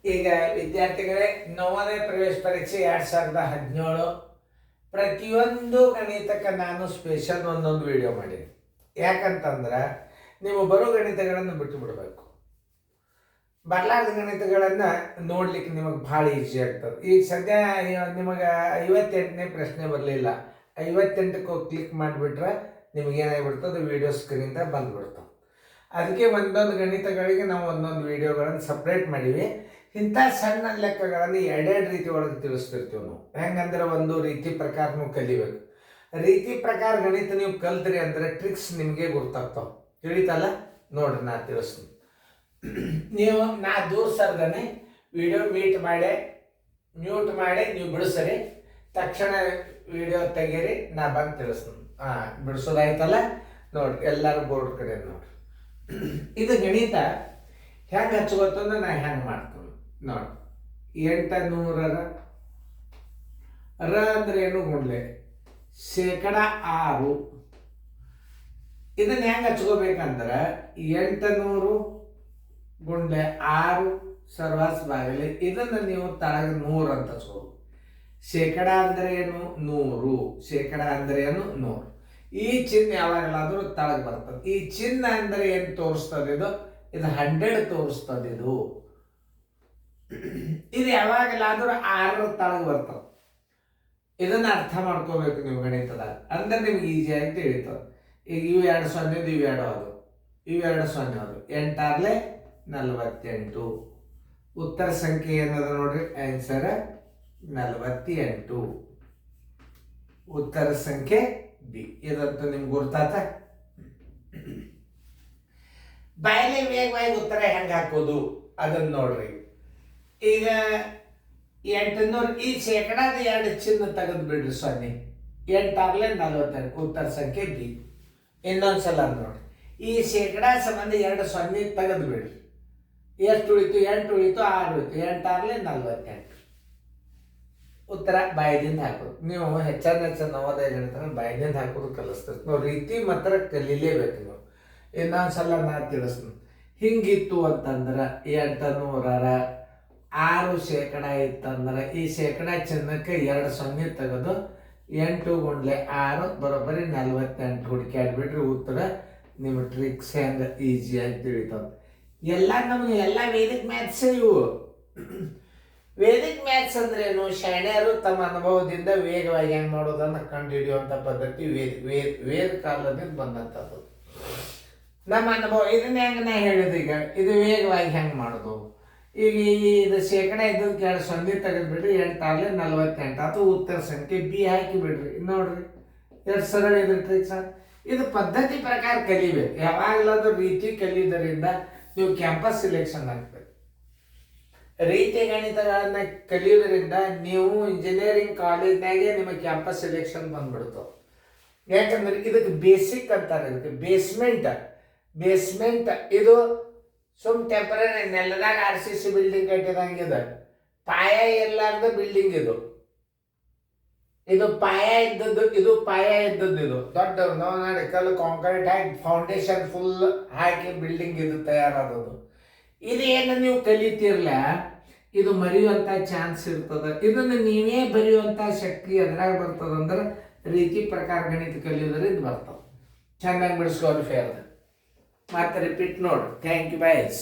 ಈಗ ವಿದ್ಯಾರ್ಥಿಗಳೇ, ನವೋದಯ ಪ್ರವೇಶ ಪರೀಕ್ಷೆ 2017 ಪ್ರತಿಯೊಂದು ಗಣಿತಕ್ಕೆ ನಾನು ಸ್ಪೆಷಲ್ ಒಂದೊಂದು ವಿಡಿಯೋ ಮಾಡೀನಿ. ಯಾಕಂತಂದ್ರೆ ನೀವು ಬರೋ ಗಣಿತಗಳನ್ನು ಬಿಟ್ಟು ಬಿಡಬೇಕು. ಬರಲಾರ್ದ ಗಣಿತಗಳನ್ನು ನೋಡ್ಲಿಕ್ಕೆ ನಿಮಗೆ ಭಾಳ ಈಸಿ ಆಗ್ತದೆ. ಈಗ ಸದ್ಯ ನಿಮಗೆ 58ನೇ ಪ್ರಶ್ನೆ ಬರಲಿಲ್ಲ, 58ಕ್ಕೆ ಕ್ಲಿಕ್ ಮಾಡಿಬಿಟ್ರೆ ನಿಮಗೇನಾಗಿಬಿಡ್ತದೆ, ವಿಡಿಯೋ ಸ್ಕ್ರೀನ್ದಾಗ ಬಂದುಬಿಡ್ತಾವೆ. ಅದಕ್ಕೆ ಒಂದೊಂದು ಗಣಿತಗಳಿಗೆ ನಾವು ಒಂದೊಂದು ವಿಡಿಯೋಗಳನ್ನು ಸಪ್ರೇಟ್ ಮಾಡೀವಿ. ಇಂಥ ಸಣ್ಣ ಲೆಕ್ಕಗಳನ್ನು ಎರಡೆರಡು ರೀತಿ ಒಳಗೆ ತಿಳಿಸ್ತಿರ್ತೀವಿ ನಾವು. ಹೆಂಗಂದ್ರೆ ಒಂದು ರೀತಿ ಪ್ರಕಾರನೂ ಕಲಿಬೇಕು. ರೀತಿ ಪ್ರಕಾರ ಗಣಿತ ನೀವು ಕಲ್ತ್ರಿ ಅಂದರೆ ಟ್ರಿಕ್ಸ್ ನಿಮಗೆ ಗೊತ್ತಾಗ್ತಾವೆ. ತಿಳಿತಲ್ಲ? ನೋಡ್ರಿ, ನಾ ತಿಳಿಸ್ತೀನಿ. ನೀವು ನಾ ದೂರ ಸರ್ದಾನೆ ವಿಡಿಯೋ ಮ್ಯೂಟ್ ಮಾಡಿ ನೀವು ಬಿಡಿಸ್ರಿ, ತಕ್ಷಣ ವಿಡಿಯೋ ತೆಗೀರಿ, ನಾ ಬಂದು ತಿಳಿಸ್ತೀನಿ. ಬಿಡಿಸೋದಾಯ್ತಲ್ಲ? ನೋಡ್ರಿ, ಎಲ್ಲರೂ ಬೋರ್ಡ್ ಕಡೆ ನೋಡ್ರಿ. ಇದು ಗಣಿತ ಹೆಂಗೆ ಹಚ್ಕೋತಂದ್ರೆ ನಾ ಹೆಂಗೆ ಮಾಡ್ತೀನಿ ನೋಡಿ. 800 ರ ಅಂದ್ರೆ ಏನು ಗುಂಡ್ಲೆ 6%. ಇದನ್ನ ಹೆಂಗೆ ಹಚ್ಕೋಬೇಕಂದ್ರೆ 800 ಗುಂಡ್ಲೆ 6 ಸರ್ವಾಸ್ ಬಾಗಿಲೆ. ಇದನ್ನು ನೀವು ತಳಗ 100 ಅಂತ ಹಚ್ಕೋಬೇಕು. ಶೇಕಡ ಅಂದ್ರೆ ಏನು? 100. ಶೇಕಡ ಅಂದ್ರೆ ಏನು? 100. ಈ ಚಿಹ್ನೆ ಯಾವಾಗಲಾದರೂ ತಳಗ ಬರ್ತದೆ. ಈ ಚಿಹ್ನೆ ಅಂದ್ರೆ ಏನು ತೋರಿಸ್ತದೆ? ಇದು 100 ತೋರಿಸ್ತದೆ. ಇದು ಯಾವಾಗಲಾದರೂ 6 ತಳಗ ಬರ್ತದೆ. ಇದನ್ನ ಅರ್ಥ ಮಾಡ್ಕೋಬೇಕು ನೀವು ಗಣಿತದಾಗ, ಅಂದ್ರೆ ನಿಮ್ಗೆ ಈಸಿಯಾಗಿ ತಿಳಿತದೆ. ಈಗ ಇವು 2 0, ಇವು 2 ಅದು, ಇವು 2 0 ಅದು. 8 48. ಉತ್ತರ ಸಂಖ್ಯೆ ಏನದ ನೋಡ್ರಿ, ಆನ್ಸರ್ 48. ಉತ್ತರ ಸಂಖ್ಯೆ ಬಿ. ಇದಂತೂ ನಿಮ್ಗೆ ಗುರ್ತಾತ. ಬಾಯಲ್ಲಿ ವೇಗವಾಗಿ ಉತ್ತರ ಹೆಂಗೆ ಹಾಕೋದು ಅದನ್ನ ನೋಡ್ರಿ. ಈಗ 800 ಈ ಶೇಕಡಾದ 2 ಚಿಹ್ನೆ ತೆಗೆದು ಬಿಡ್ರಿ. 0 8 48. ಉತ್ತರ ಸಂಖ್ಯೆ ಬಿ. ಇನ್ನೊಂದ್ಸಲ ನೋಡ್ರಿ, ಈ ಶೇಕಡಾ ಸಂಬಂಧ 2 0 ತೆಗೆದು ಬಿಡ್ರಿ. ಎಷ್ಟು ಉಳಿತು? 8 ಉಳಿತು, 6 ಉಳಿತು. 8 48. ಉತ್ತರ ಬಾಯಿದಿಂದ ಹಾಕೋದು. ನೀವು ಹೆಚ್ಚು ನವೋದಯ ಗಣಿತ ಬಾಯಿದಿಂದ ಹಾಕೋದು ಕಲಿಸ್ತೀರಿ. ನಾವು ರೀತಿ ಮಾತ್ರ ಕಲೀಲೇಬೇಕು ನೀವು. ಇನ್ನೊಂದ್ಸಲ ನಾ ತಿಳಿಸ್ತೀನಿ. ಹಿಂಗಿತ್ತು ಅಂತಂದ್ರೆ 800ರ 6% ಇತ್ತಂದ್ರೆ ಈ ಶೇಕಡಾ ಚಿನ್ನಕ್ಕೆ 2 0 ತೆಗೆದು 8 ಗುಂಡ್ಲೆ 6 ಬರೋಬ್ಬರಿ 48 ಹುಡುಕಾಡ್ಬಿಟ್ರಿ. ಉತ್ತರ ನಿಮ್ಮ ಟ್ರಿಕ್ಸ್ ಹೆಂಗೆ ಈಸಿಯಾಗಿ ತಿಳಿತದೆ. ನಮಗೆ ಎಲ್ಲ ವೇದಿಕ್ ಮ್ಯಾಥ್ಸ್ ಇವು. ವೇದಿಕ್ ಮ್ಯಾಥ್ಸ್ ಅಂದ್ರೆ ಏನು? ಶಾಣ್ಯರು ತಮ್ಮ ಅನುಭವದಿಂದ ವೇಗವಾಗಿ ಹೆಂಗೆ ಮಾಡೋದನ್ನ ಕಂಡು ಹಿಡಿಯುವಂಥ ಪದ್ಧತಿ ವೇದ ಕಾಲದಿಂದ ಬಂದಂಥದ್ದು. ನಮ್ಮ ಅನುಭವ ಇದನ್ನ ಹೆಂಗೆ ನಾ ಹೇಳಿದ. ಈಗ ಇದು ವೇಗವಾಗಿ ಹೆಂಗೆ ಮಾಡೋದು? ಈಗ ಇದು ಶೇಕಡಾ ಇದ್ದದಕ್ಕೆ 2 0 ತೆಗೆದುಬಿಡ್ರಿ. 8 48 ಅಥವಾ ಉತ್ತರ ಸಂಖ್ಯೆ ಬಿ ಹಾಕಿ ಬಿಡ್ರಿ. ನೋಡ್ರಿ, ಎಷ್ಟು ಸರಳ ಇದೆ ಟ್ರಿಕ್ಸ್. ಇದು ಪದ್ಧತಿ ಪ್ರಕಾರ ಕಲಿಬೇಕು. ಯಾವಾಗಲಾದ್ರೂ ರೀತಿ ಕಲಿಯೋದರಿಂದ ನೀವು ಕ್ಯಾಂಪಸ್ ಸಿಲೆಕ್ಷನ್ ಆಗ್ಬೇಕು. ರೀತಿ ಗಣಿತಗಳನ್ನ ಕಲಿಯೋದ್ರಿಂದ ನೀವು ಇಂಜಿನಿಯರಿಂಗ್ ಕಾಲೇಜ್ನಾಗೆ ನಿಮಗೆ ಕ್ಯಾಂಪಸ್ ಸಿಲೆಕ್ಷನ್ ಬಂದ್ಬಿಡ್ತಾವೆ. ಯಾಕಂದ್ರೆ ಇದಕ್ಕೆ ಬೇಸಿಕ್ ಅಂತಾರೆ, ಇದಕ್ಕೆ ಬೇಸ್ಮೆಂಟ್. ಇದು ಸುಮ್ ಟೆಂಪರರಿ ನೆಲದಾಗ RCC ಬಿಲ್ಡಿಂಗ್ ಕಟ್ಟಿದಂಗಿದೆ. ಪಾಯ ಇರ್ಲಾರ್ದ ಬಿಲ್ಡಿಂಗ್ ಇದು. ಇದು ಪಾಯ ಇದ್ದದ್ದು, ಇದು ಪಾಯ ಇದ್ದದ್ದು. ಇದು ದೊಡ್ಡ ನಾವು ನೋಡಿ ಕಲ್ಲು ಕಾಂಕ್ರೀಟ್ ಹಾಕಿ ಫೌಂಡೇಶನ್ ಫುಲ್ ಹಾಕಿ ಬಿಲ್ಡಿಂಗ್ ಇದು ತಯಾರಾದದು. ಇದು ಏನು ನೀವು ಕಲಿತಿರ್ಲ, ಇದು ಮರೆಯುವಂಥ ಚಾನ್ಸ್ ಇರ್ತದೆ. ಇದನ್ನು ನೀವೇ ಬರೆಯುವಂಥ ಶಕ್ತಿ ಎದ್ರಾಗ ಬರ್ತದಂದ್ರೆ ರೀತಿ ಪ್ರಕಾರ ಗಣಿತ ಕಲಿಯೋದ್ರಿಂದ ಬರ್ತದೆ. ಚೆನ್ನಾಗಿ ಬಿಡಿಸ್ಕೋರಿ ಫೇರ್. ಮತ್ತೆ ರಿಪೀಟ್ ನೋಡ್ರಿ. Thank you boys.